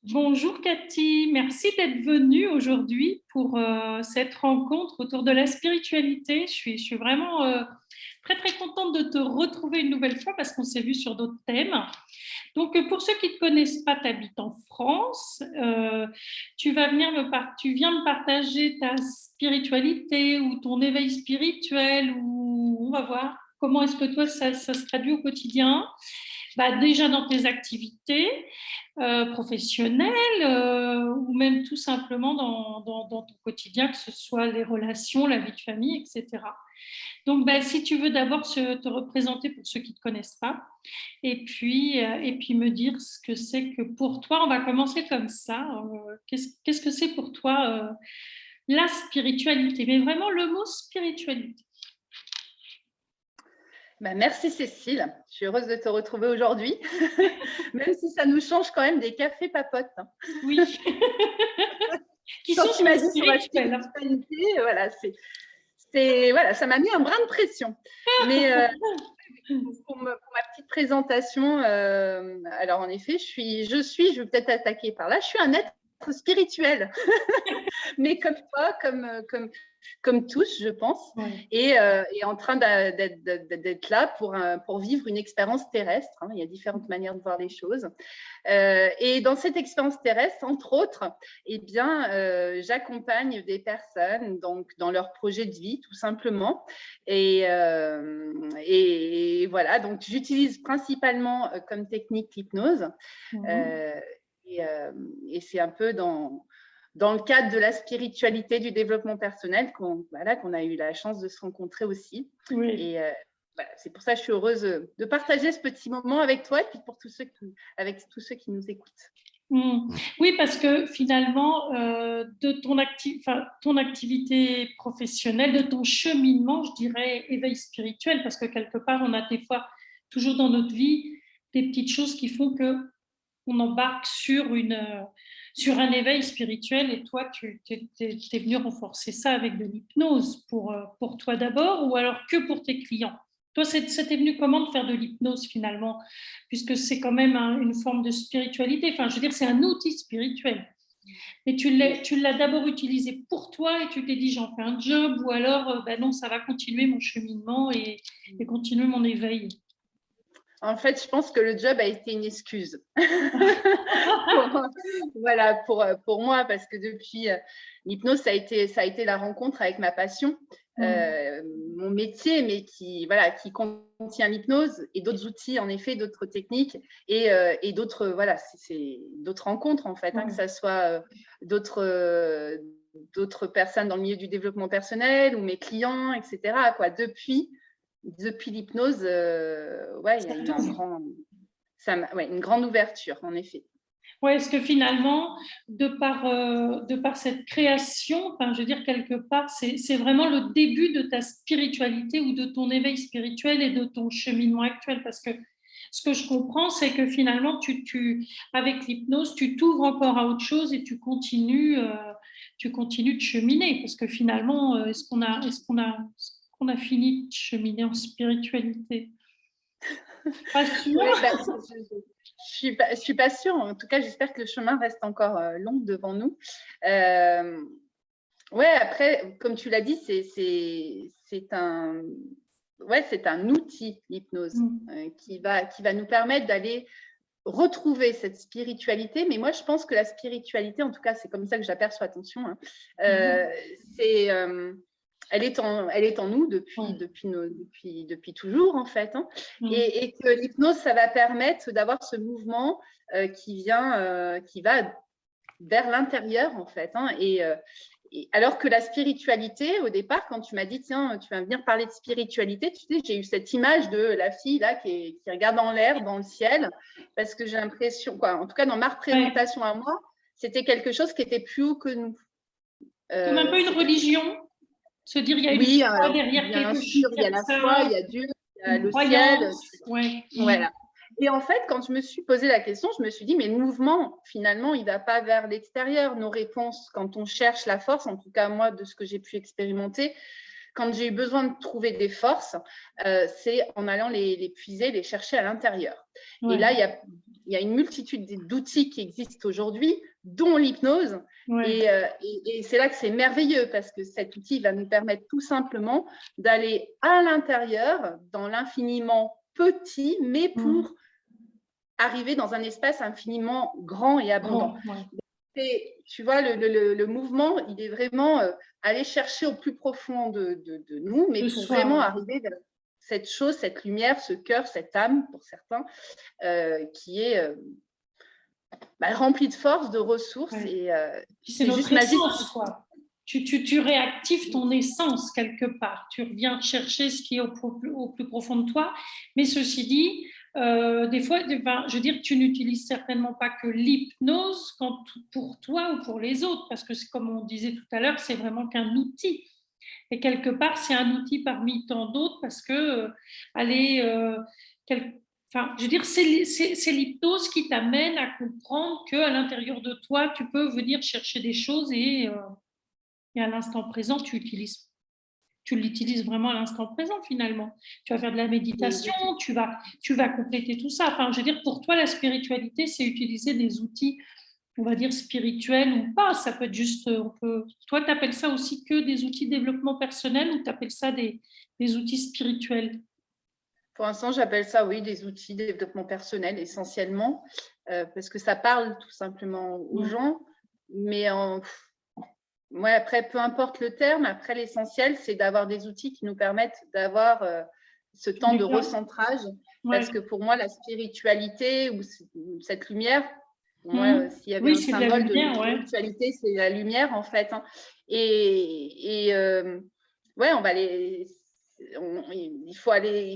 Bonjour Cathy, merci d'être venue aujourd'hui pour cette rencontre autour de la spiritualité. Je suis vraiment très très contente de te retrouver une nouvelle fois parce qu'on s'est vu sur d'autres thèmes. Donc pour ceux qui ne te connaissent pas, tu habites en France. Tu viens me partager ta spiritualité ou ton éveil spirituel ou on va voir comment est-ce que toi ça se traduit au quotidien. Déjà dans tes activités professionnelles ou même tout simplement dans ton quotidien, que ce soit les relations, la vie de famille, etc. Donc, si tu veux d'abord te représenter pour ceux qui ne te connaissent pas et puis me dire ce que c'est que pour toi, on va commencer comme ça. Qu'est-ce que c'est pour toi la spiritualité, mais vraiment le mot spiritualité. Merci Cécile, je suis heureuse de te retrouver aujourd'hui, même si ça nous change quand même des cafés papotes. Oui, qui Quand sont tu m'as dit sur la spirituels. spiritualité, voilà, ça m'a mis un brin de pression. Mais pour ma petite présentation, alors en effet, je vais peut-être attaquer par là, je suis un être spirituel, mais comme toi, comme tous, je pense, Ouais. et en train d'être là pour vivre une expérience terrestre. Hein. Il y a différentes manières de voir les choses. Et dans cette expérience terrestre, entre autres, j'accompagne des personnes donc, dans leur projet de vie, tout simplement. Et voilà, donc j'utilise principalement comme technique l'hypnose. Et c'est un peu dans le cadre de la spiritualité, du développement personnel qu'on a eu la chance de se rencontrer aussi. Oui. Et c'est pour ça que je suis heureuse de partager ce petit moment avec toi et puis avec tous ceux qui nous écoutent. Oui, parce que finalement, de ton activité professionnelle, de ton cheminement, je dirais éveil spirituel, parce que quelque part, on a des fois, toujours dans notre vie, des petites choses qui font qu'on embarque sur un éveil spirituel, et toi, tu es venu renforcer ça avec de l'hypnose pour toi d'abord, ou alors que pour tes clients. Toi, ça t'est venu comment de faire de l'hypnose finalement, puisque c'est quand même une forme de spiritualité. Enfin, je veux dire, c'est un outil spirituel. Mais tu l'as d'abord utilisé pour toi et tu t'es dit, j'en fais un job, ou alors, non, ça va continuer mon cheminement et continuer mon éveil. En fait, je pense que le job a été une excuse pour moi, parce que depuis l'hypnose, ça a été la rencontre avec ma passion, mon métier, mais qui contient l'hypnose et d'autres outils, en effet, d'autres techniques et d'autres d'autres rencontres, en fait, que ça soit d'autres personnes dans le milieu du développement personnel ou mes clients, etc. Depuis l'hypnose, il y a eu une grande ouverture, en effet. Oui, est-ce que finalement, de par cette création, enfin, je veux dire, quelque part, c'est vraiment le début de ta spiritualité ou de ton éveil spirituel et de ton cheminement actuel? Parce que ce que je comprends, c'est que finalement, avec l'hypnose, tu t'ouvres encore à autre chose et tu continues de cheminer. Parce que finalement, est-ce qu'on a fini de cheminer en spiritualité? Pas sûr. Je suis pas sûre. En tout cas, j'espère que le chemin reste encore long devant nous. Après, comme tu l'as dit, c'est un outil, l'hypnose, qui va nous permettre d'aller retrouver cette spiritualité. Mais moi, je pense que la spiritualité, en tout cas, c'est comme ça que j'aperçois, attention, elle est en nous depuis toujours, en fait. Et que l'hypnose, ça va permettre d'avoir ce mouvement qui va vers l'intérieur, en fait. Alors que la spiritualité, au départ, quand tu m'as dit, tiens, tu vas venir parler de spiritualité, tu sais, j'ai eu cette image de la fille là qui regarde en l'air, dans le ciel, parce que j'ai l'impression, en tout cas dans ma représentation à moi, c'était quelque chose qui était plus haut que nous. Comme un peu une religion, se dire il y a une foi derrière quelque chose. Il y a la foi, il y a Dieu, il y a le ciel. Voilà. Et en fait, quand je me suis posé la question, je me suis dit, mais le mouvement, finalement, il ne va pas vers l'extérieur. Nos réponses, quand on cherche la force, en tout cas moi, de ce que j'ai pu expérimenter, quand j'ai eu besoin de trouver des forces, c'est en allant les puiser, les chercher à l'intérieur. Et là, il y a il y a une multitude d'outils qui existent aujourd'hui, dont l'hypnose. Ouais. Et c'est là que c'est merveilleux parce que cet outil va nous permettre tout simplement d'aller à l'intérieur, dans l'infiniment petit, mais pour arriver dans un espace infiniment grand et abondant. Et, tu vois, le mouvement, il est vraiment aller chercher au plus profond de nous, mais pour vraiment arriver vers cette chose, cette lumière, ce cœur, cette âme, pour certains, qui est remplie de force, de ressources. Et c'est notre essence, quoi. Tu réactives ton essence quelque part. Tu reviens chercher ce qui est au plus profond de toi. Mais ceci dit, des fois, je veux dire, tu n'utilises certainement pas que l'hypnose pour toi ou pour les autres, parce que comme on disait tout à l'heure, c'est vraiment qu'un outil. Et quelque part, c'est un outil parmi tant d'autres parce que je veux dire, c'est l'hypnose qui t'amène à comprendre qu'à l'intérieur de toi, tu peux venir chercher des choses et à l'instant présent, tu l'utilises vraiment à l'instant présent finalement. Tu vas faire de la méditation, tu vas compléter tout ça. Enfin, je veux dire, pour toi, la spiritualité, c'est utiliser des outils, on va dire spirituels ou pas. Ça peut être juste, toi, tu appelles ça aussi que des outils de développement personnel ou tu appelles ça des outils spirituels? Pour l'instant, j'appelle ça, oui, des outils de développement personnel essentiellement, parce que ça parle tout simplement aux gens. Mais après, peu importe le terme, après l'essentiel, c'est d'avoir des outils qui nous permettent d'avoir ce temps de recentrage. Parce que pour moi, la spiritualité ou cette lumière, pour moi, s'il y avait un symbole de spiritualité, c'est la lumière en fait. Hein. On va aller. Il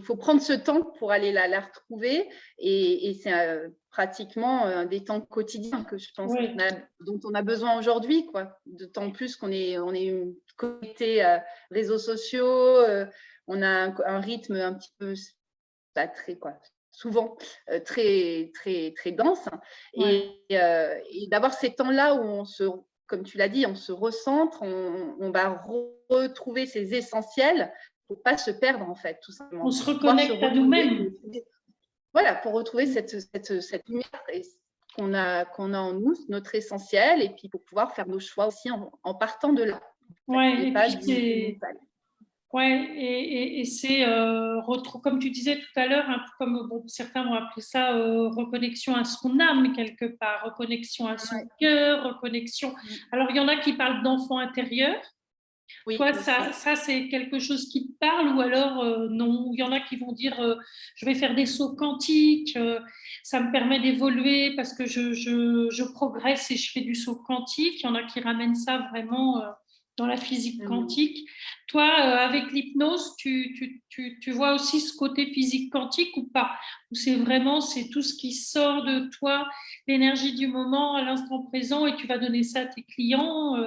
faut prendre ce temps pour aller la retrouver et c'est pratiquement un des temps quotidiens que je pense dont on a besoin aujourd'hui, quoi. D'autant plus qu'on est connecté à réseaux sociaux, on a un rythme un petit peu souvent très très très dense et d'avoir ces temps-là où comme tu l'as dit, on se recentre, on va retrouver ses essentiels pour pas se perdre en fait, tout simplement. On se reconnecte à nous-mêmes. Voilà, pour retrouver cette lumière qu'on a en nous, notre essentiel, et puis pour pouvoir faire nos choix aussi en partant de là. Ouais, et c'est comme tu disais tout à l'heure, un peu comme certains vont appeler ça reconnexion à son âme quelque part, reconnexion à son cœur, reconnexion. Alors il y en a qui parlent d'enfant intérieur. Oui, toi, ça c'est quelque chose qui te parle ou alors non? Il y en a qui vont dire je vais faire des sauts quantiques, ça me permet d'évoluer parce que je progresse et je fais du saut quantique. Il y en a qui ramènent ça vraiment dans la physique quantique. Toi, avec l'hypnose, tu vois aussi ce côté physique quantique ou pas? Ou c'est tout ce qui sort de toi, l'énergie du moment à l'instant présent et tu vas donner ça à tes clients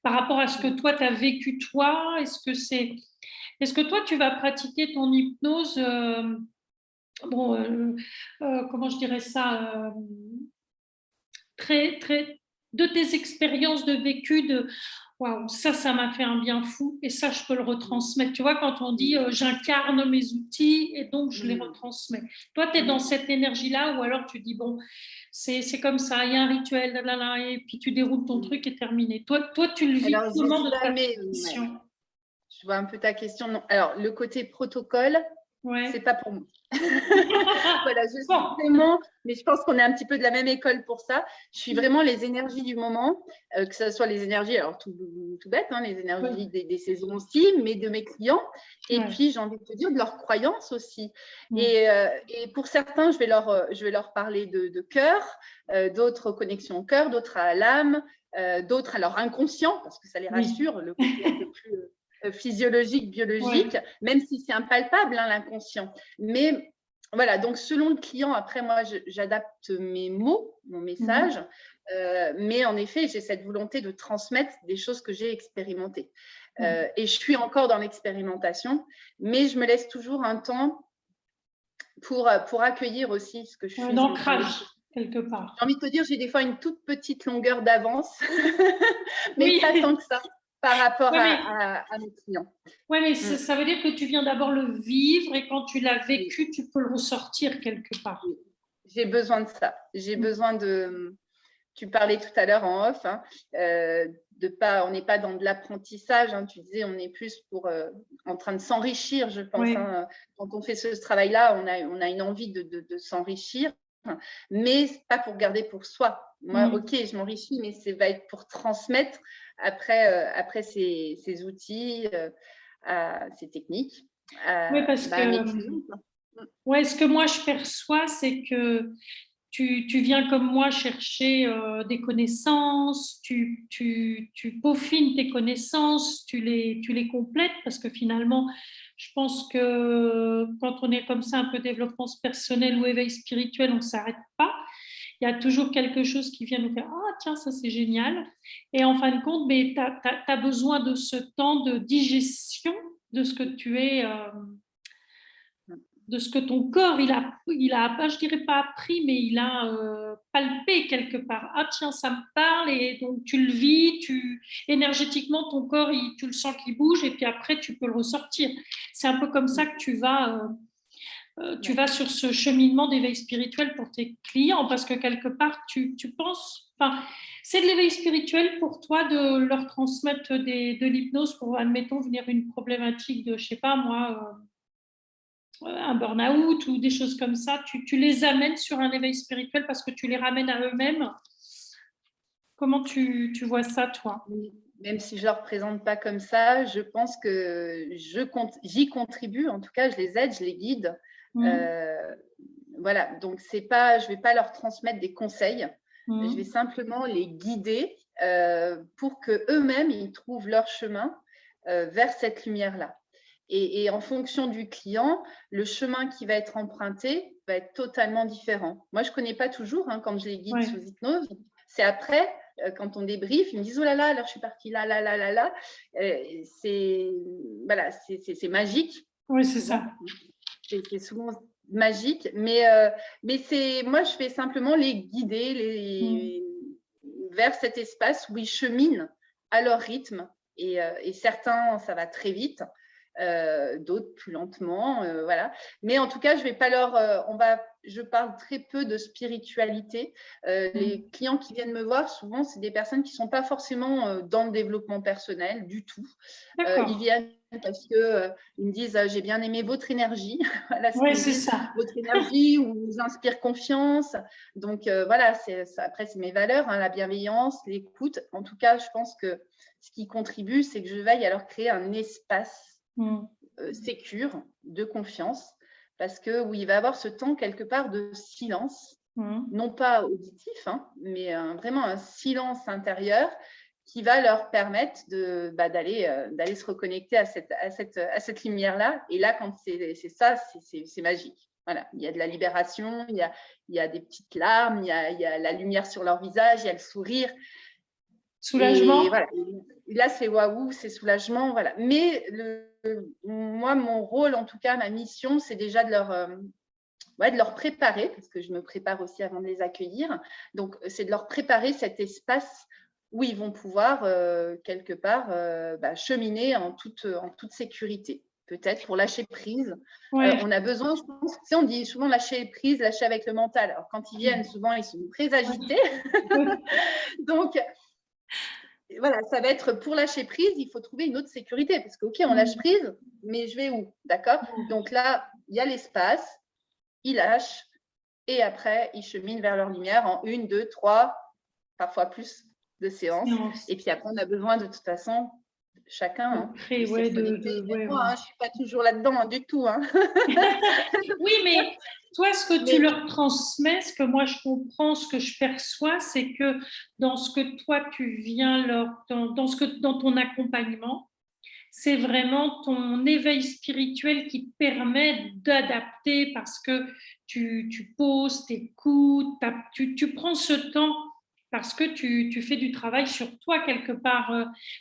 par rapport à ce que toi, tu as vécu toi? Est-ce que toi, tu vas pratiquer ton hypnose comment je dirais ça très, très, de tes expériences de vécu, waouh, ça m'a fait un bien fou et ça, je peux le retransmettre. Tu vois, quand on dit j'incarne mes outils et donc je les retransmets. Toi, tu es dans cette énergie-là ou alors tu dis bon, c'est comme ça, il y a un rituel, et puis tu déroules ton truc et terminé. Toi, tu le vis comment de ta mission? Je vois un peu ta question. Non. Alors, le côté protocole, c'est pas pour moi. Voilà, je suis vraiment, mais je pense qu'on est un petit peu de la même école pour ça. Je suis vraiment les énergies du moment, que ce soit les énergies, alors tout bête, hein, les énergies des saisons aussi, mais de mes clients. Et puis, j'ai envie de te dire, de leurs croyances aussi. Et pour certains, je vais leur parler de cœur, d'autres connexions au cœur, d'autres à l'âme, d'autres à leur inconscient, parce que ça les rassure, le côté un peu plus physiologique, biologique, même si c'est impalpable, hein, l'inconscient. Mais voilà, donc selon le client, après moi, j'adapte mes mots, mon message, mais en effet, j'ai cette volonté de transmettre des choses que j'ai expérimentées. Et je suis encore dans l'expérimentation, mais je me laisse toujours un temps pour accueillir aussi ce que je suis. Un ancrage, quelque part. J'ai envie de te dire, j'ai des fois une toute petite longueur d'avance, mais pas tant que ça. Par rapport à mes clients. Oui, mais ça veut dire que tu viens d'abord le vivre et quand tu l'as vécu, tu peux le ressortir quelque part. J'ai besoin de ça. J'ai besoin de… Tu parlais tout à l'heure en off, hein, on n'est pas dans de l'apprentissage, hein, tu disais, on est plus en train de s'enrichir, je pense. Oui. Hein. Quand on fait ce travail-là, on a une envie de s'enrichir, mais pas pour garder pour soi. Moi, ok, je m'enrichis, mais ça va être pour transmettre après ces outils, ces techniques Oui, parce à mes que clients. ouais, ce que moi je perçois, c'est que tu viens comme moi chercher des connaissances, tu peaufines tes connaissances, tu les complètes, parce que finalement, je pense que quand on est comme ça, un peu développement personnel ou éveil spirituel, on ne s'arrête pas. Il y a toujours quelque chose qui vient nous faire ah, tiens, ça c'est génial. Et en fin de compte, tu as besoin de ce temps de digestion de ce que tu es. De ce que ton corps, il a, je dirais pas appris, mais il a palpé quelque part. Ah tiens, ça me parle, et donc tu le vis, énergétiquement, ton corps, tu le sens qu'il bouge, et puis après, tu peux le ressortir. C'est un peu comme ça que tu vas sur ce cheminement d'éveil spirituel pour tes clients, parce que quelque part, tu penses, enfin, c'est de l'éveil spirituel pour toi de leur transmettre de l'hypnose pour, admettons, venir une problématique de, je sais pas moi, un burn-out ou des choses comme ça, tu les amènes sur un éveil spirituel parce que tu les ramènes à eux-mêmes. Comment tu vois ça, toi? Même si je ne leur présente pas comme ça, je pense que j'y contribue. En tout cas, je les aide, je les guide. Voilà, donc je ne vais pas leur transmettre des conseils. Je vais simplement les guider pour qu'eux-mêmes, ils trouvent leur chemin vers cette lumière-là. Et en fonction du client, le chemin qui va être emprunté va être totalement différent. Moi, je ne connais pas toujours, hein, quand je les guide sous hypnose. C'est après, quand on débrief, ils me disent « Oh là là, alors je suis partie là, là, là, là, là. » C'est magique. Oui, c'est ça. C'est souvent magique. Mais moi, je fais simplement les guider vers cet espace où ils cheminent à leur rythme. Et certains, ça va très vite. D'autres plus lentement, voilà. Mais en tout cas, je vais pas je parle très peu de spiritualité. Les clients qui viennent me voir, souvent, c'est des personnes qui sont pas forcément dans le développement personnel du tout. Ils viennent parce que ils me disent j'ai bien aimé votre énergie. Voilà ce qu'ils me disent. Votre énergie vous inspire confiance. Donc voilà, après c'est mes valeurs, hein, la bienveillance, l'écoute. En tout cas, je pense que ce qui contribue, c'est que je veille à leur créer un espace sécure, de confiance, parce que où il va y avoir ce temps quelque part de silence, non pas auditif, hein, mais vraiment un silence intérieur qui va leur permettre d'aller se reconnecter à cette lumière-là. Et là, quand c'est ça, c'est magique. Voilà, il y a de la libération, il y a des petites larmes, il y a la lumière sur leur visage, il y a le sourire. Soulagement. Et voilà. Et là, c'est waouh, c'est soulagement. Voilà. Mais moi, mon rôle, en tout cas, ma mission, c'est déjà de leur préparer, parce que je me prépare aussi avant de les accueillir. Donc, c'est de leur préparer cet espace où ils vont pouvoir, quelque part, cheminer en toute sécurité. Peut-être pour lâcher prise. On a besoin, je pense, on dit souvent lâcher prise, lâcher avec le mental. Alors, quand ils viennent, souvent, ils sont très agités. Donc, voilà, ça va être pour lâcher prise, il faut trouver une autre sécurité. Parce que, OK, on lâche prise, mais je vais où? D'accord? Donc là, il y a l'espace, ils lâchent, et après, ils cheminent vers leur lumière en 1, 2, 3, parfois plus de séances. Et puis après, on a besoin de toute façon, chacun, de s'y reconnecter. Moi, je ne suis pas toujours là-dedans, hein, du tout. Hein. Oui, mais toi, ce que tu leur transmets, ce que moi je comprends, ce que je perçois, c'est que dans ce que toi tu viens dans ton accompagnement, c'est vraiment ton éveil spirituel qui te permet d'adapter parce que tu poses, t'écoutes, tu prends ce temps parce que tu fais du travail sur toi quelque part.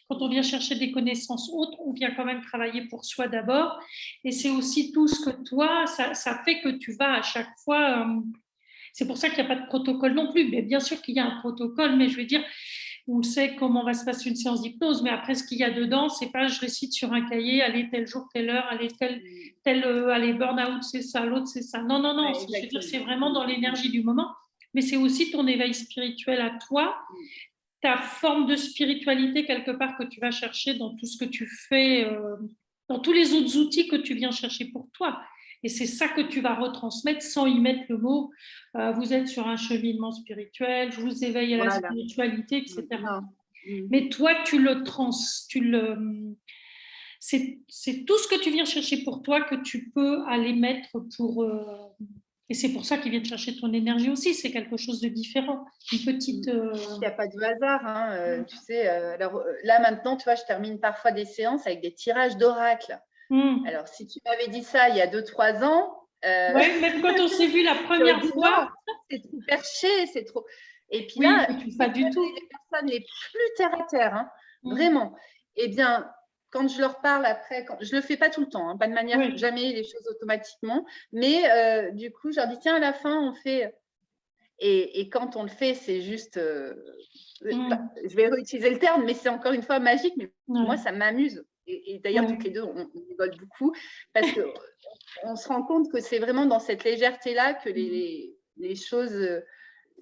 Quand on vient chercher des connaissances autres, on vient quand même travailler pour soi d'abord. Et c'est aussi tout ce que toi, ça fait que tu vas à chaque fois. C'est pour ça qu'il n'y a pas de protocole non plus. Mais bien sûr qu'il y a un protocole, mais je veux dire, on sait comment va se passer une séance d'hypnose, mais après, ce qu'il y a dedans, c'est pas je récite sur un cahier, allez, tel jour, telle heure, allez, allez, burn-out, c'est ça, l'autre, c'est ça. Non, non, non, Ouais, je veux dire, c'est vraiment dans l'énergie du moment, mais c'est aussi ton éveil spirituel à toi, ta forme de spiritualité quelque part que tu vas chercher dans tout ce que tu fais, dans tous les autres outils que tu viens chercher pour toi. Et c'est ça que tu vas retransmettre sans y mettre le mot vous êtes sur un cheminement spirituel, je vous éveille à la spiritualité, etc. Mais toi, c'est tout ce que tu viens chercher pour toi que tu peux aller mettre pour. Et c'est pour ça qu'ils viennent chercher ton énergie aussi. C'est quelque chose de différent. Une petite. Il n'y a pas de hasard, hein, tu sais. Alors là maintenant, tu vois, je termine parfois des séances avec des tirages d'oracle. Alors, si tu m'avais dit ça il y a 2-3 ans. Oui, même quand on s'est vu la première fois. C'est trop perché, c'est trop. Et puis là, pas du tout. Les personnes les plus terre à terre, vraiment. Eh bien, quand je leur parle après, je ne le fais pas tout le temps, hein, pas de manière, jamais les choses automatiquement. Mais du coup, je leur dis, tiens, à la fin, on fait. Et quand on le fait, c'est juste. Je vais réutiliser le terme, mais c'est encore une fois magique. Mais moi, ça m'amuse. Et d'ailleurs, toutes les deux, on rigole beaucoup parce qu'on se rend compte que c'est vraiment dans cette légèreté-là que les choses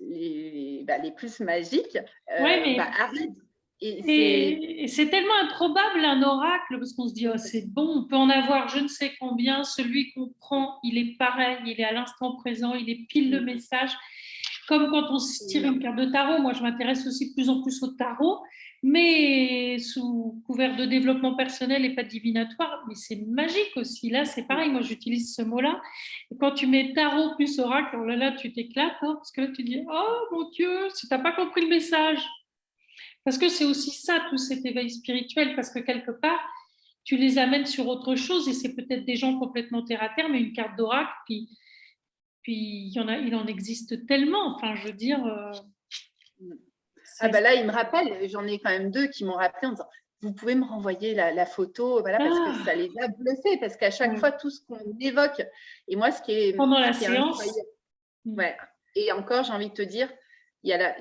les plus magiques arrivent. Et c'est tellement improbable un oracle parce qu'on se dit, oh, c'est bon, on peut en avoir je ne sais combien. Celui qu'on prend, il est pareil, il est à l'instant présent, il est pile de messages. Comme quand on se tire une carte de tarot, moi je m'intéresse aussi de plus en plus au tarot, mais sous couvert de développement personnel et pas divinatoire, mais c'est magique aussi. Là, c'est pareil, moi j'utilise ce mot-là. Et quand tu mets tarot plus oracle, oh là, tu t'éclates, parce que là, tu dis, oh mon Dieu, si tu n'as pas compris le message. Parce que c'est aussi ça, tout cet éveil spirituel, parce que quelque part, tu les amènes sur autre chose et c'est peut-être des gens complètement terre à terre, mais une carte d'oracle, puis il en existe tellement. Enfin, je veux dire. Là, il me rappelle, j'en ai quand même 2 qui m'ont rappelé en disant vous pouvez me renvoyer la photo, voilà, parce que ça les a bluffés, parce qu'à chaque fois, tout ce qu'on évoque, et moi, ce qui est. Pendant la séance. Et encore, j'ai envie de te dire, il y a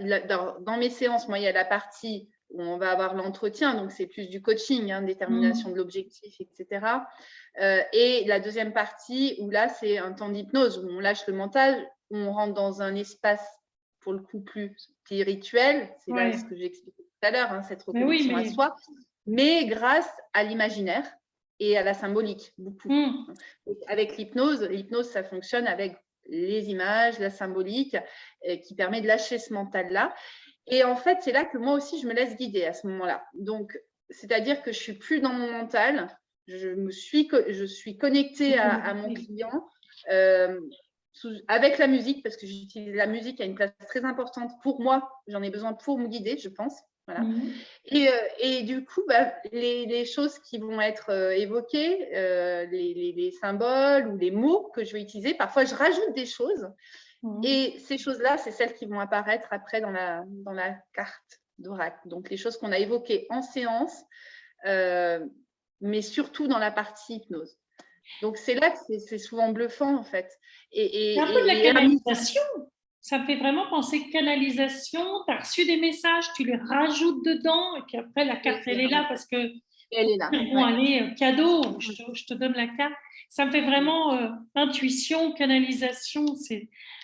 dans mes séances, moi, il y a la partie où on va avoir l'entretien, donc c'est plus du coaching, détermination de l'objectif, etc. Et la deuxième partie où là, c'est un temps d'hypnose, où on lâche le mental, où on rentre dans un espace, pour le coup, plus spirituel. C'est là ce que j'expliquais tout à l'heure, cette reconnexion à soi, mais grâce à l'imaginaire et à la symbolique, beaucoup. Donc, avec l'hypnose, ça fonctionne avec les images, la symbolique, qui permet de lâcher ce mental-là. Et en fait, c'est là que moi aussi, je me laisse guider à ce moment-là. Donc, c'est-à-dire que je suis plus dans mon mental, je suis connectée à mon client avec la musique, parce que j'utilise la musique à une place très importante pour moi. J'en ai besoin pour me guider, je pense. Voilà. Et du coup, les choses qui vont être évoquées, les symboles ou les mots que je vais utiliser, parfois je rajoute des choses. Et ces choses-là, c'est celles qui vont apparaître après dans la carte d'oracle. Donc, les choses qu'on a évoquées en séance, mais surtout dans la partie hypnose. Donc, c'est là que c'est souvent bluffant, en fait. C'est un peu de la canalisation. Ça me fait vraiment penser canalisation. Tu as reçu des messages, tu les rajoutes dedans, et puis après, la carte, elle est là parce que. Elle est là. Bon, allez, cadeau, je te donne la carte. Ça me fait vraiment intuition, canalisation,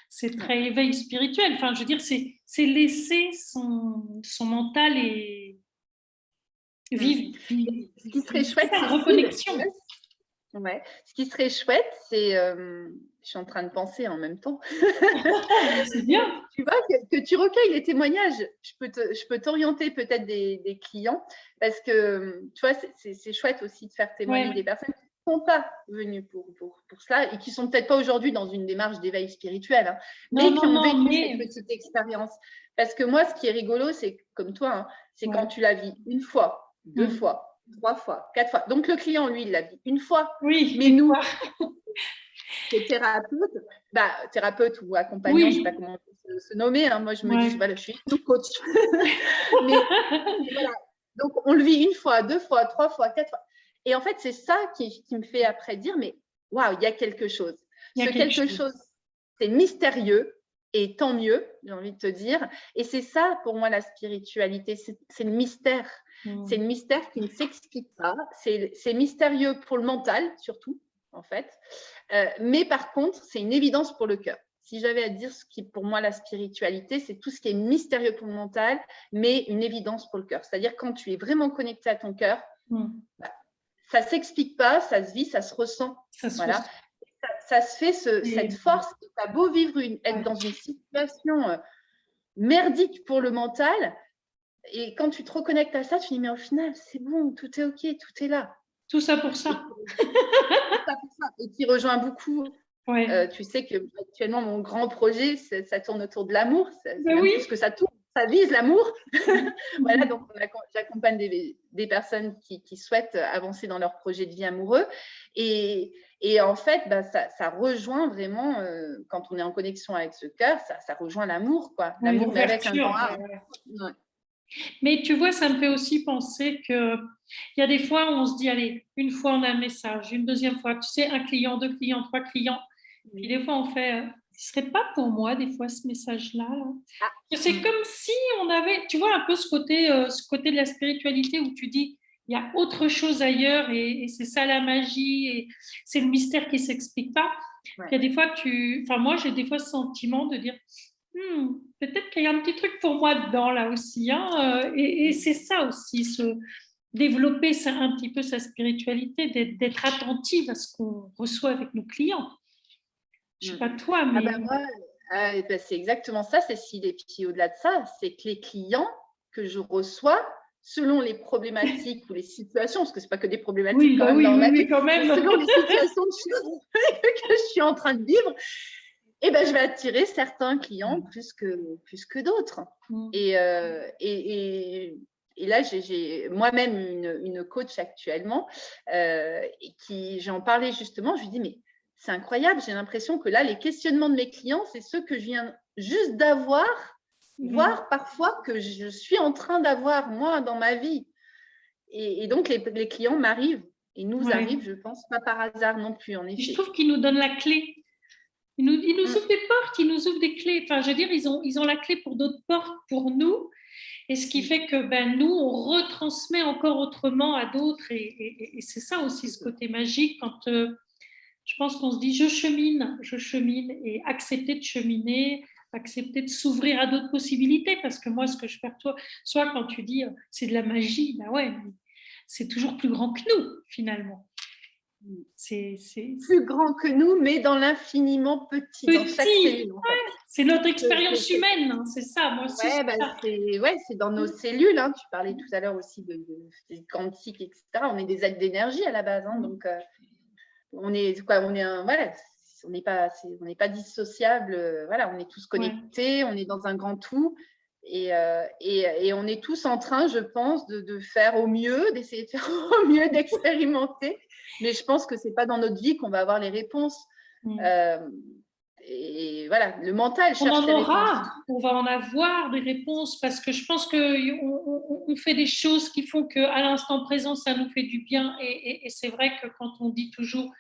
c'est très éveil spirituel. Enfin, je veux dire, c'est laisser son mental et vivre. Ce qui serait chouette, c'est la reconnexion. Ouais. Ce qui serait chouette, c'est, je suis en train de penser en même temps. C'est bien. Tu vois, que tu recueilles les témoignages. Je peux t'orienter peut-être des clients, parce que tu vois, c'est chouette aussi de faire témoigner des personnes qui ne sont pas venues pour cela et qui ne sont peut-être pas aujourd'hui dans une démarche d'éveil spirituel, mais qui ont vécu cette petite expérience. Parce que moi, ce qui est rigolo, c'est comme toi, c'est quand tu la vis une fois, 2 fois, 3 fois, 4 fois. Donc, le client, lui, il l'a dit une fois. Oui. Mais nous, les thérapeutes ou accompagnants, je ne sais pas comment se nommer. Moi, je me dis, voilà, je suis coach. mais voilà. Donc, on le vit une fois, 2 fois, 3 fois, 4 fois. Et en fait, c'est ça qui me fait après dire, mais waouh, il y a quelque chose. Quelque chose, c'est mystérieux. Et tant mieux, j'ai envie de te dire. Et c'est ça, pour moi, la spiritualité, c'est le mystère. C'est le mystère qui ne s'explique pas. C'est mystérieux pour le mental, surtout, en fait. Mais par contre, c'est une évidence pour le cœur. Si j'avais à dire ce qui est pour moi la spiritualité, c'est tout ce qui est mystérieux pour le mental, mais une évidence pour le cœur. C'est-à-dire quand tu es vraiment connecté à ton cœur, ça ne s'explique pas, ça se vit, ça se ressent. Voilà. Ça se fait cette force. Tu as beau vivre, être dans une situation merdique pour le mental, et quand tu te reconnectes à ça, tu dis mais au final, c'est bon, tout est OK, tout est là. Tout ça pour ça. Et qui rejoint beaucoup. Tu sais que actuellement mon grand projet, ça tourne autour de l'amour. C'est même plus que ça tourne. Ça vise l'amour. Voilà, donc j'accompagne des personnes qui souhaitent avancer dans leur projet de vie amoureux. Et en fait, ça rejoint vraiment, quand on est en connexion avec ce cœur, ça rejoint l'amour, quoi. L'amour, mais avec un grand A. Ouais. Mais tu vois, ça me fait aussi penser qu'il y a des fois où on se dit, allez, une fois on a un message, une deuxième fois, tu sais, un client, 2 clients, 3 clients. Puis des fois on fait, ce serait pas pour moi des fois ce message-là. Là. C'est comme si on avait, tu vois, un peu ce côté de la spiritualité où tu dis, il y a autre chose ailleurs et c'est ça la magie et c'est le mystère qui s'explique pas. Il y a des fois moi j'ai des fois ce sentiment de dire, peut-être qu'il y a un petit truc pour moi dedans là aussi. Hein, et c'est ça aussi, développer un petit peu sa spiritualité, d'être attentive à ce qu'on reçoit avec nos clients. Je ne sais pas toi, mais… c'est exactement ça, Cécile. Et puis au-delà de ça, c'est que les clients que je reçois, selon les problématiques ou les situations, parce que ce n'est pas que des problématiques dans ma vie, quand même. selon les situations que je suis en train de vivre, je vais attirer certains clients plus que d'autres. Et là, j'ai moi-même une coach actuellement j'en parlais justement, je lui dis, mais c'est incroyable, j'ai l'impression que là, les questionnements de mes clients, c'est ceux que je viens juste d'avoir, voire parfois que je suis en train d'avoir, moi, dans ma vie. Et donc, les clients m'arrivent et nous arrivent, je pense, pas par hasard non plus, en effet. Je trouve qu'ils nous donnent la clé. Ils nous ouvrent des portes, ils nous ouvrent des clés. Enfin, je veux dire, ils ont la clé pour d'autres portes pour nous. Et ce qui fait que nous, on retransmet encore autrement à d'autres. Et c'est ça aussi, ce côté magique. Quand je pense qu'on se dit, je chemine. Et accepter de cheminer, accepter de s'ouvrir à d'autres possibilités. Parce que moi, ce que je perçois, soit quand tu dis, c'est de la magie, c'est toujours plus grand que nous, finalement. C'est plus grand que nous, mais dans l'infiniment petit, dans chaque cellule. En fait. C'est notre expérience humaine, hein, c'est ça. Moi aussi, c'est dans nos cellules. Hein. Tu parlais tout à l'heure aussi de quantique, etc. On est des aides d'énergie à la base, hein, donc on n'est pas dissociable. On est tous connectés, on est dans un grand tout. Et on est tous en train, je pense, de faire au mieux, d'essayer de faire au mieux, d'expérimenter. Mais je pense que ce n'est pas dans notre vie qu'on va avoir les réponses. Et voilà, le mental cherche les réponses. On va en avoir des réponses parce que je pense qu'on fait des choses qui font qu'à l'instant présent, ça nous fait du bien. Et c'est vrai que quand on dit toujours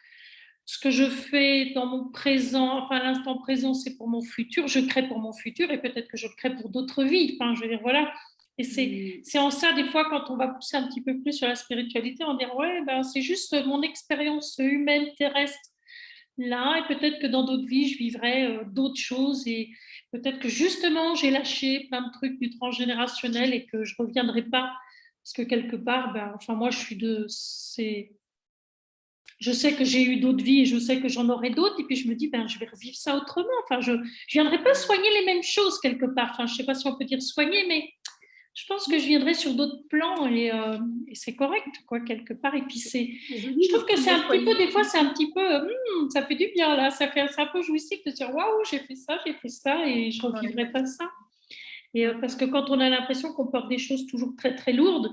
ce que je fais dans mon présent, enfin l'instant présent, c'est pour mon futur, je crée pour mon futur et peut-être que je crée pour d'autres vies. Enfin, je veux dire, voilà. Et c'est en ça, des fois, quand on va pousser un petit peu plus sur la spiritualité, on va dire, c'est juste mon expérience humaine terrestre là, et peut-être que dans d'autres vies, je vivrai d'autres choses et peut-être que justement, j'ai lâché plein de trucs du transgénérationnel et que je ne reviendrai pas parce que quelque part, moi, je sais que j'ai eu d'autres vies et je sais que j'en aurai d'autres et puis je me dis, je vais revivre ça autrement. Enfin, je ne viendrai pas soigner les mêmes choses quelque part. Enfin, je ne sais pas si on peut dire soigner, mais je pense que je viendrai sur d'autres plans et c'est correct, quoi, quelque part. Et puis, je trouve que c'est un petit peu, des fois, c'est un petit peu, ça fait du bien, là. C'est un peu jouissif de dire, waouh, j'ai fait ça et je ne revivrai pas ça. Et parce que quand on a l'impression qu'on porte des choses toujours très, très lourdes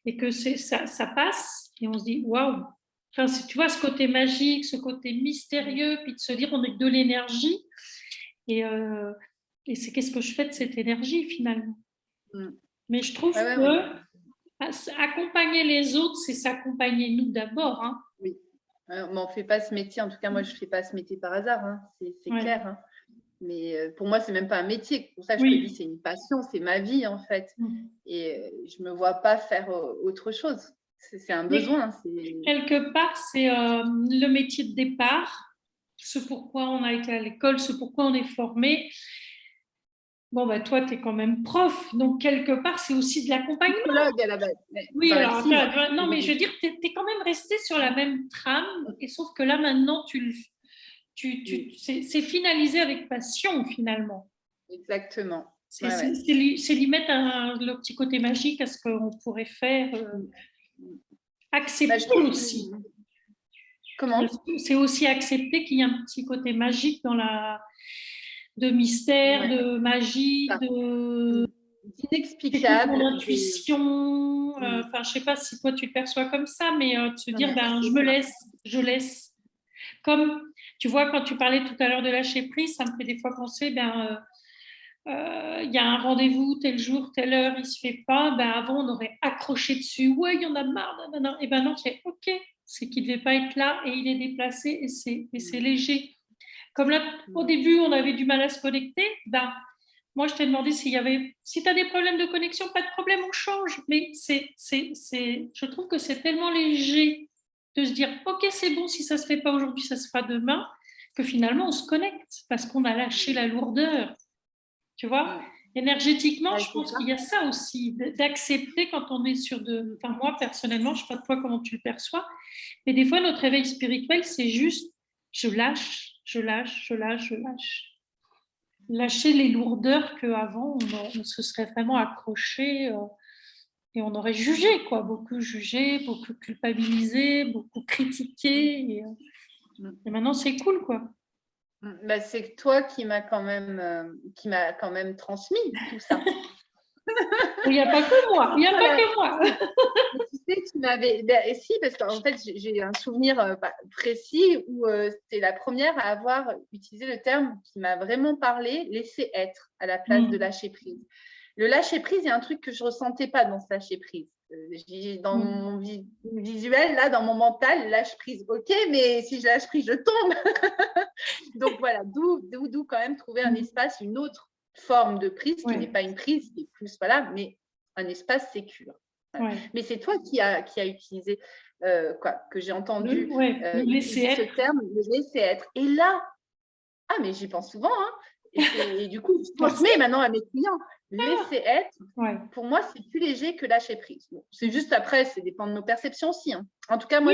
et que ça passe et on se dit, waouh. Enfin, tu vois, ce côté magique, ce côté mystérieux, puis de se dire, on est que de l'énergie. Et c'est qu'est-ce que je fais de cette énergie, finalement. Mais je trouve que accompagner les autres, c'est s'accompagner nous d'abord. Hein. Oui. On ne fait pas ce métier. En tout cas, moi, je ne fais pas ce métier par hasard. Hein. C'est clair. Hein. Mais pour moi, c'est même pas un métier. Pour ça, je te dis, c'est une passion, c'est ma vie en fait. Et je me vois pas faire autre chose. C'est un besoin. Quelque part, c'est le métier de départ, ce pourquoi on a été à l'école, ce pourquoi on est formé. Bon, bah, toi, tu es quand même prof, donc quelque part, c'est aussi de l'accompagnement. Psychologue à la base. Oui, alors, non, mais je veux dire, tu es quand même resté sur la même trame, et sauf que là, maintenant, c'est finalisé avec passion, finalement. Exactement. C'est limite le petit côté magique à ce qu'on pourrait faire. Accepter aussi. Comment? C'est aussi accepter qu'il y a un petit côté magique de mystère, de magie, inexplicable. Mon intuition. Enfin, je sais pas si toi tu le perçois comme ça, mais de se dire, je laisse. Comme tu vois, quand tu parlais tout à l'heure de lâcher prise, ça me fait des fois penser, y a un rendez-vous tel jour, telle heure, il se fait pas. Avant, on aurait accroché dessus. Ouais, il y en a marre. Non. Et non, c'est OK. C'est qu'il devait pas être là et il est déplacé et c'est léger. Comme là, au début, on avait du mal à se connecter. Moi, je t'ai demandé si tu as des problèmes de connexion, pas de problème, on change. Mais je trouve que c'est tellement léger de se dire, OK, c'est bon, si ça se fait pas aujourd'hui, ça se fera demain, que finalement, on se connecte parce qu'on a lâché la lourdeur. Tu vois, énergétiquement, je pense qu'il y a ça aussi, d'accepter quand on est sur Enfin, moi, personnellement, je ne sais pas toi comment tu le perçois, mais des fois, notre réveil spirituel, c'est juste je lâche. Lâcher les lourdeurs qu'avant, on se serait vraiment accroché et on aurait jugé, quoi. Beaucoup jugé, beaucoup culpabilisé, beaucoup critiqué. Et maintenant, c'est cool, quoi. C'est toi qui m'a quand même transmis tout ça. Il n'y a pas que moi. Tu sais, tu m'avais. Si, parce qu'en fait, j'ai un souvenir précis où c'était la première à avoir utilisé le terme qui m'a vraiment parlé, laisser être à la place de lâcher prise. Le lâcher prise, il y a un truc que je ne ressentais pas dans ce lâcher prise. Dans mon visuel, là, dans mon mental, lâche prise, ok, mais si je lâche prise, je tombe. Donc voilà, d'où quand même trouver un espace, une autre forme de prise qui n'est pas une prise, qui est plus, voilà, mais un espace sécure. Voilà. Mais c'est toi qui a utilisé, que j'ai entendu utiliser ce terme, le laisser être. Et là, mais j'y pense souvent, hein. Et du coup, je transmets maintenant à mes clients. Laisser être, pour moi, c'est plus léger que lâcher prise. Bon, c'est juste après, ça dépend de nos perceptions aussi. Hein. En tout cas, moi,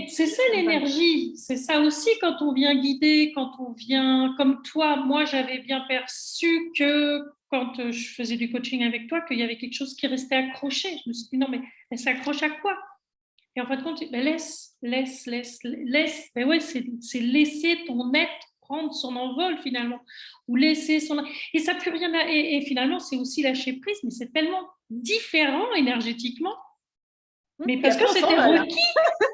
c'est ça l'énergie. C'est ça aussi quand on vient guider, quand on vient comme toi. Moi, j'avais bien perçu que quand je faisais du coaching avec toi, qu'il y avait quelque chose qui restait accroché. Je me suis dit, non, mais elle s'accroche à quoi? Et en fin de compte, laisse. Mais ouais, c'est laisser ton être prendre son envol finalement, ou laisser son... Et ça plus rien et finalement, c'est aussi lâcher prise, mais c'est tellement différent énergétiquement. Mais parce que c'était requis.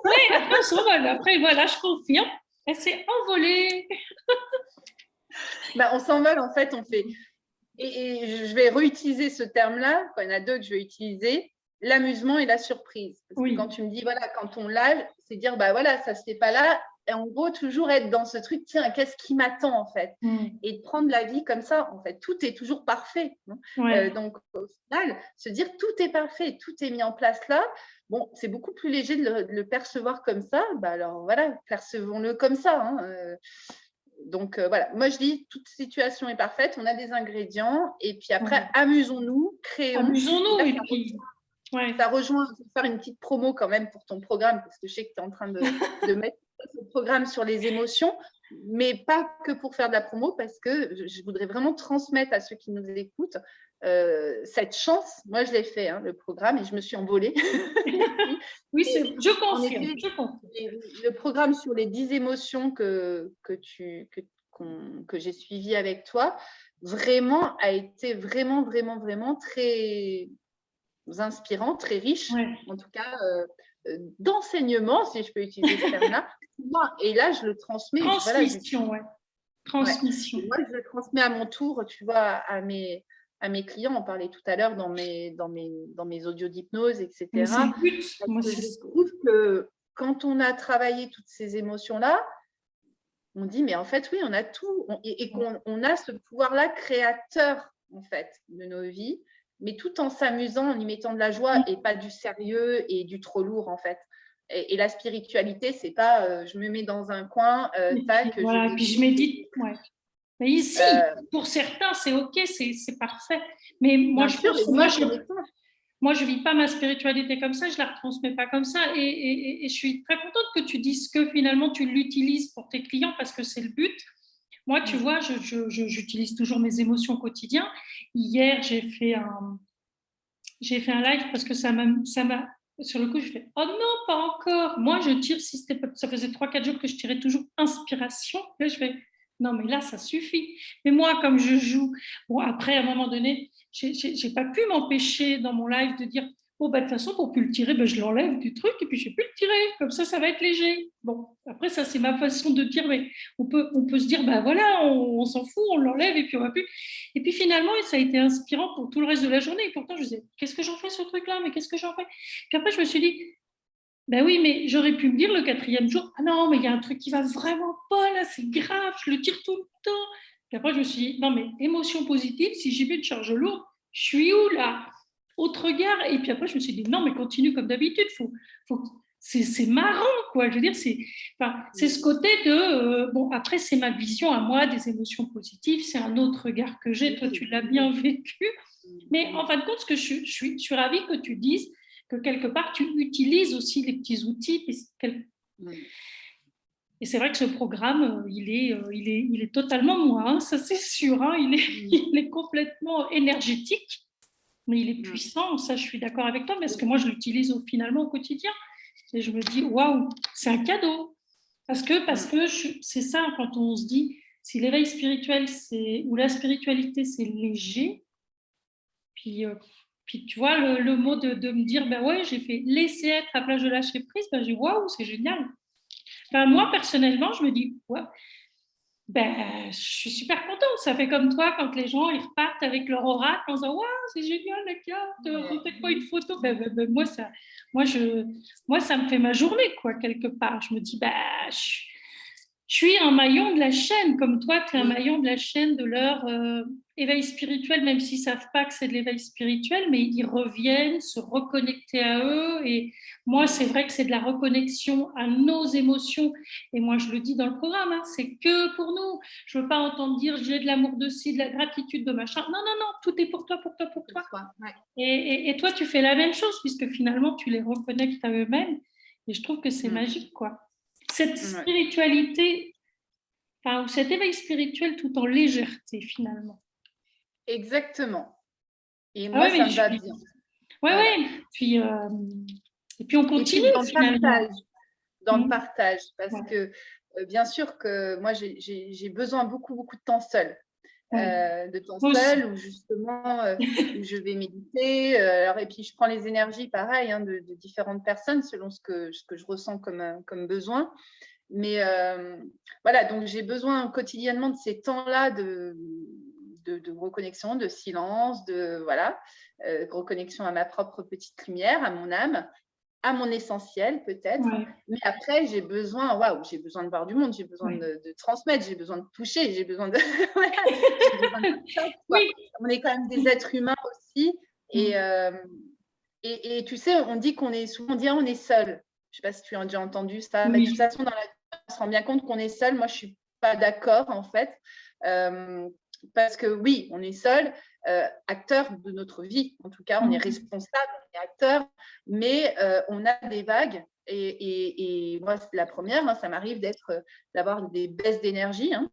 Oui, après on s'envole. Après, voilà, je confirme, elle s'est envolée. On s'envole, en fait, on fait... Et je vais réutiliser ce terme-là, il y en a deux que je vais utiliser, l'amusement et la surprise. Parce que quand tu me dis, voilà, quand on lâche, c'est dire, voilà, ça ne se fait pas là. Et en gros, toujours être dans ce truc, tiens, qu'est-ce qui m'attend en fait? Et de prendre la vie comme ça, en fait, tout est toujours parfait. Donc, au final, se dire tout est parfait, tout est mis en place là. Bon, c'est beaucoup plus léger de le percevoir comme ça. Alors voilà, percevons-le comme ça. Hein. Donc voilà, moi je dis toute situation est parfaite, on a des ingrédients et puis après amusons-nous, créons. Amusons-nous et puis ça rejoint, je vais faire une petite promo quand même pour ton programme parce que je sais que tu es en train de mettre ce programme sur les émotions, mais pas que pour faire de la promo parce que je voudrais vraiment transmettre à ceux qui nous écoutent cette chance. Moi je l'ai fait, hein, le programme, et je me suis envolée. Oui, je confirme. Le programme sur les 10 émotions que j'ai suivi avec toi, vraiment a été vraiment très inspirant, très riche, en tout cas d'enseignement, si je peux utiliser ce terme-là. Et là, je le transmets. Transmission, Transmission. Moi, je le transmets à mon tour, tu vois, à mes clients. On parlait tout à l'heure dans mes audios d'hypnose, etc. Je trouve que quand on a travaillé toutes ces émotions-là, on dit, mais en fait, oui, on a tout. Et qu'on a ce pouvoir-là créateur, en fait, de nos vies, mais tout en s'amusant, en y mettant de la joie et pas du sérieux et du trop lourd, en fait. Et la spiritualité, c'est pas je me mets dans un coin, tac, voilà, et puis je médite. Ouais. Mais ici, pour certains, c'est OK, c'est parfait. Mais moi, je pense que moi, je vis pas ma spiritualité comme ça, je la retransmets pas comme ça. Et je suis très contente que tu dises que finalement, tu l'utilises pour tes clients parce que c'est le but. Moi, tu vois, j'utilise toujours mes émotions au quotidien. Hier, j'ai fait un live parce que ça m'a sur le coup, je fais oh non, pas encore. Moi, je tire ça faisait 3-4 jours que je tirais toujours inspiration. Là, je fais non, mais là, ça suffit. Mais moi, comme je joue, bon, après, à un moment donné, j'ai pas pu m'empêcher dans mon live de dire bon, bah, de toute façon, pour plus le tirer, bah, je l'enlève du truc et puis je vais plus le tirer. Comme ça va être léger. Bon, après, ça, c'est ma façon de dire, mais on peut se dire, bah voilà, on s'en fout, on l'enlève et puis on va plus. Et puis finalement, ça a été inspirant pour tout le reste de la journée. Et pourtant, je disais, qu'est-ce que j'en fais ce truc-là? Mais qu'est-ce que j'en fais? Puis après, je me suis dit, ben oui, mais j'aurais pu me dire le 4e jour, ah non, mais il y a un truc qui va vraiment pas là, c'est grave, je le tire tout le temps. Puis après, je me suis dit, non, mais émotion positive, si j'y vais de charge lourde, je suis où là? Autre regard. Et puis après, je me suis dit, non, mais continue comme d'habitude, c'est marrant, quoi. Je veux dire, c'est ce côté de. Bon, après, c'est ma vision à moi des émotions positives, c'est un autre regard que j'ai. Toi, tu l'as bien vécu. Mais en fin de compte, ce que je suis ravie que tu dises que quelque part, tu utilises aussi les petits outils. Et c'est vrai que ce programme, il est totalement moi, hein, ça c'est sûr. Hein, il est complètement énergétique, mais il est puissant. Ça, je suis d'accord avec toi, parce que moi, je l'utilise finalement au quotidien. Et je me dis, waouh, c'est un cadeau. Parce que c'est ça, quand on se dit, si l'éveil spirituel ou la spiritualité, c'est léger, puis tu vois, le mot de me dire, ben ouais, j'ai fait laisser être à place de lâcher prise, ben j'ai waouh, c'est génial. Enfin, moi, personnellement, je me dis, ouais, ben, je suis super contente. Ça fait comme toi quand les gens ils repartent avec leur oracle en disant, waouh, c'est génial la carte, refaites-moi une photo. Moi, ça me fait ma journée, quoi, quelque part. Je me dis, ben, je suis un maillon de la chaîne, comme toi, tu es un maillon de la chaîne de leur éveil spirituel, même s'ils ne savent pas que c'est de l'éveil spirituel, mais ils reviennent se reconnecter à eux. Et moi, c'est vrai que c'est de la reconnexion à nos émotions. Et moi, je le dis dans le programme, hein, c'est que pour nous. Je ne veux pas entendre dire j'ai de l'amour de ci, de la gratitude de machin. Non, non, non, tout est pour toi, pour toi, pour toi. Ouais. Et toi, tu fais la même chose, puisque finalement, tu les reconnectes à eux-mêmes. Et je trouve que c'est magique, quoi. Cette spiritualité, ou cet éveil spirituel tout en légèreté, finalement. Exactement. Et moi, ça me va bien. Ouais. Puis, et puis, on continue, dans finalement. Dans le partage, parce que bien sûr que moi, j'ai besoin beaucoup de temps seul. De temps seul, où justement, où je vais méditer. Et puis, je prends les énergies, pareil, hein, de différentes personnes, selon ce que je ressens comme besoin. Mais voilà, donc j'ai besoin quotidiennement de ces temps-là de reconnexion, de silence, de reconnexion à ma propre petite lumière, à mon âme, à mon essentiel peut-être. Mais après, j'ai besoin de voir du monde, j'ai besoin de transmettre, j'ai besoin de toucher, j'ai besoin de... j'ai besoin de ça, on est quand même des êtres humains aussi. Et tu sais, on dit souvent on est seul. Je ne sais pas si tu as déjà entendu ça, mais de toute façon, dans la vie, on se rend bien compte qu'on est seul. Moi, je ne suis pas d'accord, en fait. Parce que oui, on est seul, acteur de notre vie. En tout cas, on est responsable, on est acteur, mais on a des vagues. Et moi, la première, ça m'arrive d'avoir des baisses d'énergie. Hein.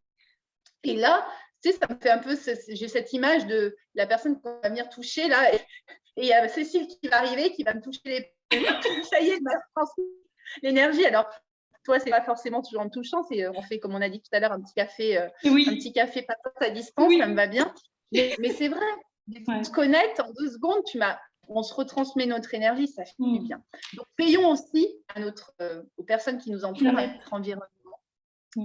Et là, tu sais, ça me fait un peu, j'ai cette image de la personne qui va venir toucher là, et il y a Cécile qui va arriver, qui va me toucher les ça y est, elle m'a transmis l'énergie. Alors, toi, c'est pas forcément toujours en me touchant, on fait, comme on a dit tout à l'heure, un petit café patate à distance, ça me va bien. Mais c'est vrai, on se connecte en 2 secondes, on se retransmet notre énergie, ça fait du bien. Donc, payons aussi aux personnes qui nous entourent, à notre environnement.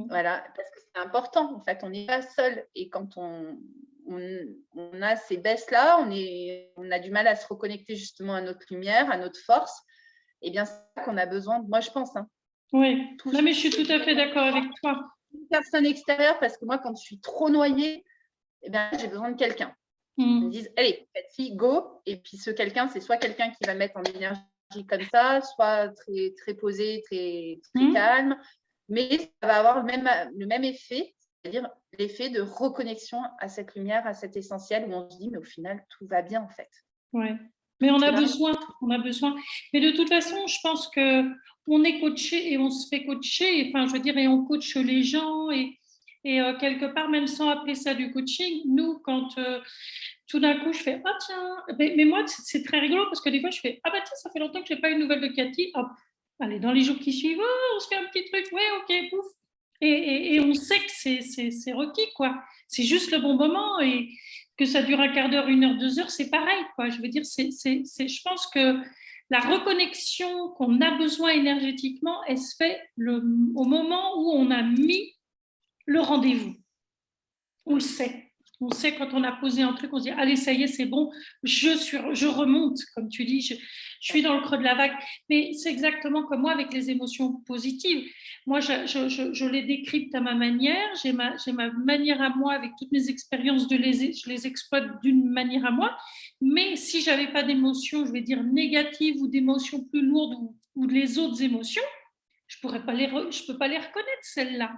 Voilà, parce que c'est important. En fait, on n'est pas seul. Et quand on a ces baisses-là, on a du mal à se reconnecter justement à notre lumière, à notre force. Eh bien, c'est ça qu'on a besoin, moi je pense. Hein. Oui, non, mais je suis tout à fait d'accord avec toi. une personne extérieure parce que moi, quand je suis trop noyée, eh bien, j'ai besoin de quelqu'un. Ils me disent, allez, Cathy, go. Et puis ce quelqu'un, c'est soit quelqu'un qui va mettre en énergie comme ça, soit très, très posé, très, très calme. Mais ça va avoir le même effet, c'est-à-dire l'effet de reconnexion à cette lumière, à cet essentiel où on se dit, mais au final, tout va bien en fait. Ouais. Mais on a besoin. Mais de toute façon, je pense qu'on est coaché et on se fait coacher. Enfin, je veux dire, et on coache les gens et quelque part, même sans appeler ça du coaching, nous, quand tout d'un coup, je fais ah tiens, mais moi, c'est très rigolo parce que des fois, je fais ah bah tiens, ça fait longtemps que je n'ai pas eu de nouvelles de Cathy. Hop, allez, dans les jours qui suivent, on se fait un petit truc, ouais, ok, pouf. Et on sait que c'est requis, quoi. C'est juste le bon moment et que ça dure un quart d'heure, 1 heure, 2 heures, c'est pareil, quoi. Je veux dire, je pense que la reconnexion qu'on a besoin énergétiquement, elle se fait au moment où on a mis le rendez-vous. On le sait. On sait quand on a posé un truc, on se dit allez, ça y est, c'est bon, je remonte, comme tu dis, je suis dans le creux de la vague. Mais c'est exactement comme moi avec les émotions positives. Moi, je les décrypte à ma manière, j'ai ma manière à moi avec toutes mes expériences, je les exploite d'une manière à moi. Mais si je n'avais pas d'émotions, je vais dire négatives ou d'émotions plus lourdes ou les autres émotions, je ne peux pas les reconnaître, celles-là.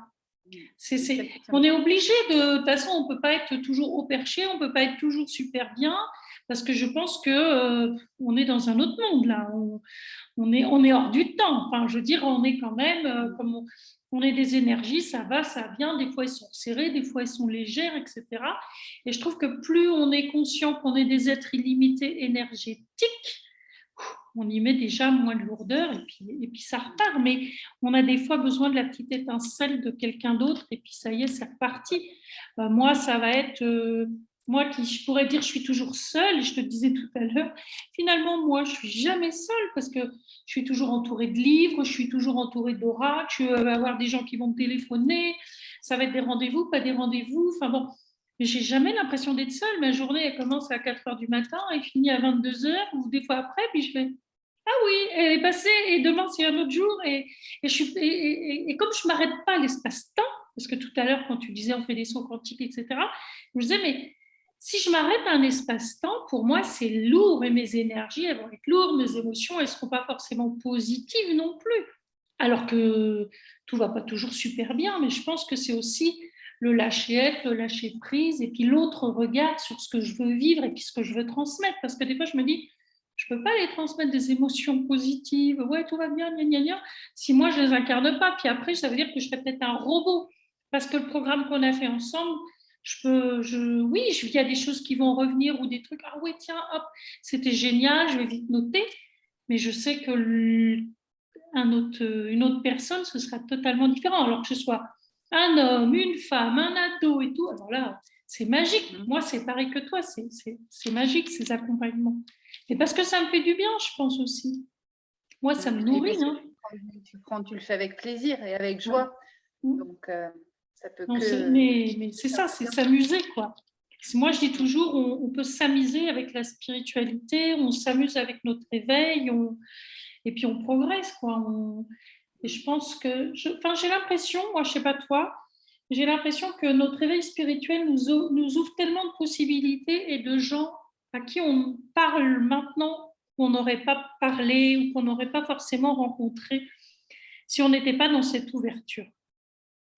On est obligé de toute façon, on ne peut pas être toujours au perché, on ne peut pas être toujours super bien, parce que je pense qu'on est dans un autre monde là, on est hors du temps. Enfin, je veux dire, on est quand même, comme on est des énergies, ça va, ça vient, des fois elles sont serrées, des fois elles sont légères, etc. Et je trouve que plus on est conscient qu'on est des êtres illimités énergétiques, on y met déjà moins de lourdeur et puis ça repart. Mais on a des fois besoin de la petite étincelle de quelqu'un d'autre et puis ça y est, c'est reparti. Moi, ça va être... moi, je pourrais dire je suis toujours seule, je te disais tout à l'heure, finalement, moi, je suis jamais seule parce que je suis toujours entourée de livres, je suis toujours entourée d'oracles, je vais avoir des gens qui vont me téléphoner, ça va être des rendez-vous, pas des rendez-vous, enfin bon, j'ai jamais l'impression d'être seule. Ma journée, elle commence à 4 heures du matin et finit à 22 heures ou des fois après, puis je fais ah oui, elle est passée et demain c'est un autre jour. Et comme je ne m'arrête pas à l'espace-temps, parce que tout à l'heure, quand tu disais on fait des sauts quantiques, etc., je me disais, mais si je m'arrête à un espace-temps, pour moi, c'est lourd et mes énergies, elles vont être lourdes, mes émotions, elles ne seront pas forcément positives non plus. Alors que tout ne va pas toujours super bien, mais je pense que c'est aussi le lâcher-être, le lâcher-prise, et puis l'autre regard sur ce que je veux vivre et puis ce que je veux transmettre. Parce que des fois, je me dis, je ne peux pas aller transmettre des émotions positives, ouais, tout va bien, gna, gna, gna, si moi je ne les incarne pas. Puis après, ça veut dire que je serais peut-être un robot. Parce que le programme qu'on a fait ensemble, oui, il y a des choses qui vont revenir ou des trucs, ah ouais, tiens, hop, c'était génial, je vais vite noter. Mais je sais que une autre personne, ce sera totalement différent. Alors que ce soit un homme, une femme, un ado et tout, alors là, c'est magique. Moi, c'est pareil que toi, c'est magique ces accompagnements. Et parce que ça me fait du bien, je pense aussi. Moi, ça me nourrit. Hein. Tu le fais avec plaisir et avec joie. Donc, ça peut mais c'est ça, c'est s'amuser, quoi. Moi, je dis toujours, on peut s'amuser avec la spiritualité, on s'amuse avec notre éveil, et puis on progresse, quoi. Et je pense que... j'ai l'impression, moi, je ne sais pas toi, j'ai l'impression que notre éveil spirituel nous ouvre tellement de possibilités et de gens à qui on parle maintenant qu'on n'aurait pas parlé ou qu'on n'aurait pas forcément rencontré si on n'était pas dans cette ouverture.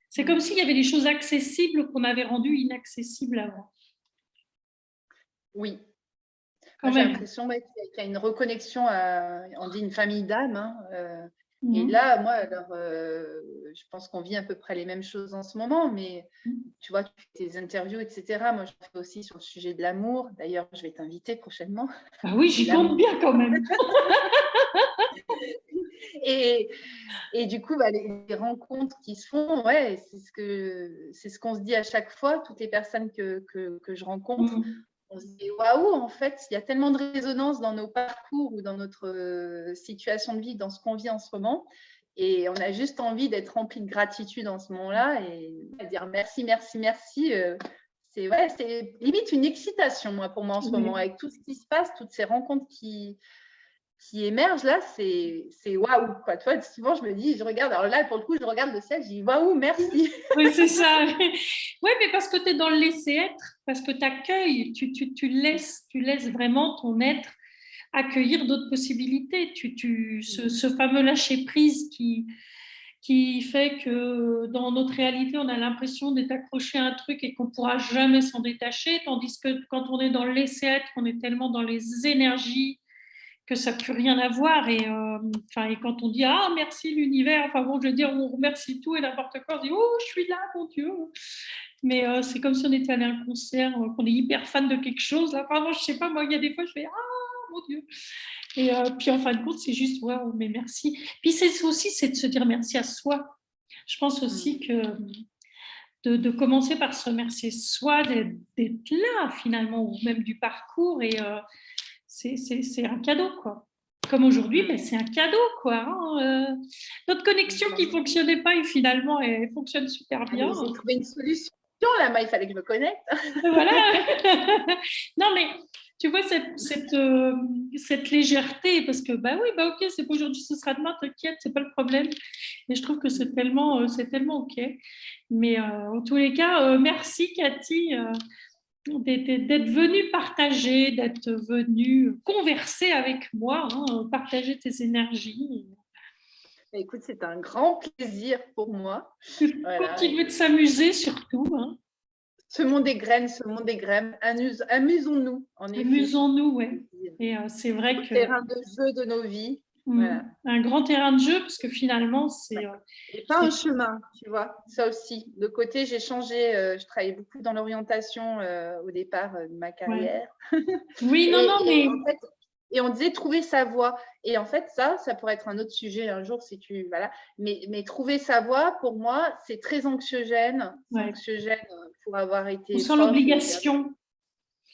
C'est comme s'il y avait des choses accessibles qu'on avait rendues inaccessibles avant. Oui. Moi, j'ai l'impression qu'il y a une reconnexion on dit une famille d'âmes. Hein, Et là, moi, alors, je pense qu'on vit à peu près les mêmes choses en ce moment, mais tu vois, tu fais tes interviews, etc. Moi, je fais aussi sur le sujet de l'amour. D'ailleurs, je vais t'inviter prochainement. Ah oui, j'y compte bien quand même. et du coup, les rencontres qui se font, ouais, c'est ce qu'on se dit à chaque fois, toutes les personnes que je rencontre. On se dit, waouh, en fait, il y a tellement de résonance dans nos parcours ou dans notre situation de vie, dans ce qu'on vit en ce moment. Et on a juste envie d'être rempli de gratitude en ce moment-là et de dire merci, merci, merci. C'est limite une excitation, pour moi, en ce moment, avec tout ce qui se passe, toutes ces rencontres qui émerge là, c'est waouh, quoi. Tu vois, souvent, je me dis, je regarde, alors là, pour le coup, je regarde le ciel, je dis waouh, merci. Oui, c'est ça. Oui, mais parce que tu es dans le laisser-être, parce que tu accueilles, tu laisses vraiment ton être accueillir d'autres possibilités. Ce fameux lâcher-prise qui fait que dans notre réalité, on a l'impression d'être accroché à un truc et qu'on ne pourra jamais s'en détacher, tandis que quand on est dans le laisser-être, on est tellement dans les énergies que ça n'a plus rien à voir. Et quand on dit ah merci l'univers, enfin bon, je veux dire, on remercie tout et n'importe quoi, on dit oh je suis là, mon Dieu. Mais c'est comme si on était allé à un concert, qu'on est hyper fan de quelque chose. Là, enfin, moi, je sais pas, moi, il y a des fois, je fais ah mon Dieu. Et puis en fin de compte, c'est juste waouh, mais merci. Puis c'est aussi, c'est de se dire merci à soi. Je pense aussi que de commencer par se remercier soi, d'être là finalement, ou même du parcours. Et c'est un cadeau, quoi. Comme aujourd'hui, ben, c'est un cadeau, quoi. Notre connexion qui ne fonctionnait pas, et finalement, elle fonctionne super bien. J'ai trouvé une solution, là, moi, il fallait que je me connecte. Voilà. Non, mais tu vois, cette légèreté, parce que, bah oui, bah ok, c'est pas aujourd'hui, ce sera demain, t'inquiète, c'est pas le problème. Et je trouve que c'est tellement ok. Mais en tous les cas, merci, Cathy. D'être venue partager, d'être venue converser avec moi, partager tes énergies. Écoute, c'est un grand plaisir pour moi. Continuer de s'amuser surtout. Ce monde des graines, amusons-nous, en effet. Amusons-nous, oui. Et c'est vrai que… terrain de jeu de nos vies. Voilà. Un grand terrain de jeu, parce que finalement, c'est… et pas un chemin, tu vois, ça aussi. De côté, j'ai changé, je travaillais beaucoup dans l'orientation au départ de ma carrière. Ouais. Oui, mais… En fait, et on disait trouver sa voie. Et en fait, ça pourrait être un autre sujet un jour si tu… Voilà. Mais trouver sa voie, pour moi, c'est très anxiogène. C'est anxiogène pour avoir été… On sent l'obligation.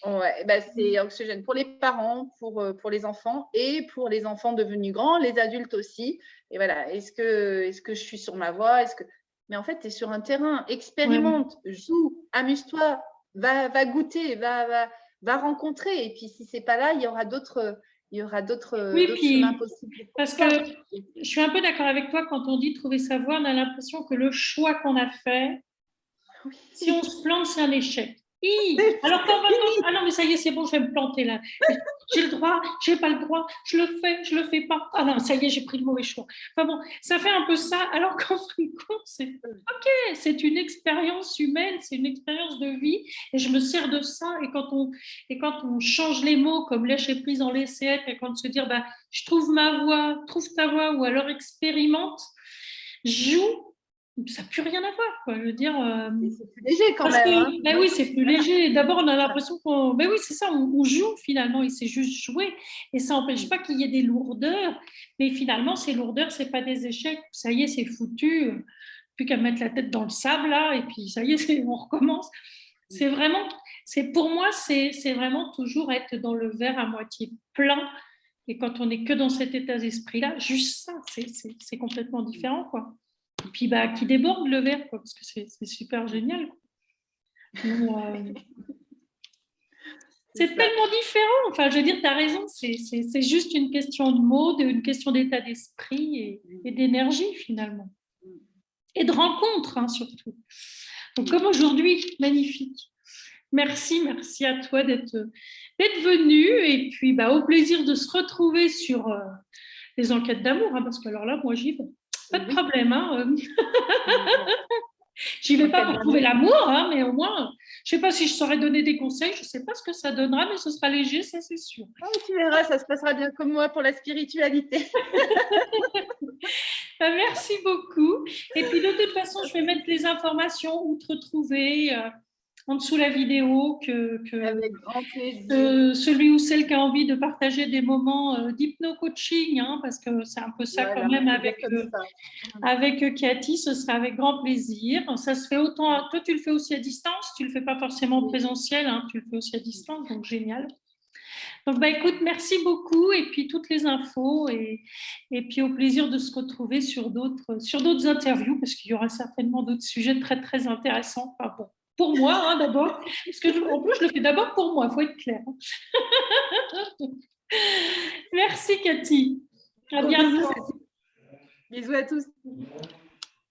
Ouais, bah c'est anxiogène pour les parents, pour les enfants et pour les enfants devenus grands, les adultes aussi. Et voilà, est-ce que je suis sur ma voie? Mais en fait, tu es sur un terrain, expérimente, joue, amuse-toi, va goûter, va rencontrer. Et puis, si ce n'est pas là, il y aura d'autres chemins possibles. Parce que je suis un peu d'accord avec toi, quand on dit trouver sa voie, on a l'impression que le choix qu'on a fait, si on se plante, c'est un échec. Alors ah non, mais ça y est, c'est bon, je vais me planter là. J'ai le droit, j'ai pas le droit, je le fais pas. Ah non, ça y est, j'ai pris le mauvais choix. Enfin bon, ça fait un peu ça, alors qu'en fin de compte, c'est ok, c'est une expérience humaine, c'est une expérience de vie, et je me sers de ça. Et quand on change les mots, comme lâcher prise en laisser être, et quand on se dit, bah, je trouve ma voie, trouve ta voie, ou alors expérimente, joue. Ça n'a plus rien à voir, quoi. Je veux dire. C'est plus léger quand même. Ben oui, c'est plus léger. D'abord, on a l'impression qu'on. Ben oui, c'est ça, on joue finalement, et c'est juste jouer. Et ça n'empêche pas qu'il y ait des lourdeurs. Mais finalement, ces lourdeurs, ce n'est pas des échecs. Ça y est, c'est foutu. Plus qu'à mettre la tête dans le sable, là, et puis ça y est, on recommence. C'est vraiment. Pour moi, c'est vraiment toujours être dans le verre à moitié plein. Et quand on n'est que dans cet état d'esprit-là, juste ça, c'est complètement différent, quoi. Et puis, bah, qui déborde le verre, quoi, parce que c'est super génial. C'est tellement différent. Enfin, je veux dire, tu as raison, c'est juste une question de mots, une question d'état d'esprit et d'énergie, finalement. Et de rencontre, surtout. Donc, comme aujourd'hui, magnifique. Merci à toi d'être venu. Et puis, bah, au plaisir de se retrouver sur les enquêtes d'amour, parce que alors là, moi, j'y vais. Pas de problème. J'y vais pas pour trouver l'amour, mais au moins, je ne sais pas si je saurais donner des conseils, je ne sais pas ce que ça donnera, mais ce sera léger, ça c'est sûr. Tu verras, ça se passera bien comme moi pour la spiritualité. Merci beaucoup. Et puis de toute façon, je vais mettre les informations où te retrouver en dessous de la vidéo, avec grand plaisir. Celui ou celle qui a envie de partager des moments d'hypno-coaching, parce que c'est un peu ça quand même avec Cathy, ce sera avec grand plaisir. Ça se fait autant, toi tu le fais aussi à distance, tu ne le fais pas forcément en présentiel, tu le fais aussi à distance, donc génial. Donc, écoute, merci beaucoup, et puis toutes les infos, et puis au plaisir de se retrouver sur d'autres interviews, parce qu'il y aura certainement d'autres sujets très, très intéressants. Enfin, bon, pour moi, d'abord, parce que en plus, je le fais d'abord pour moi, il faut être clair. Merci Cathy. À bientôt. Bisous à tous.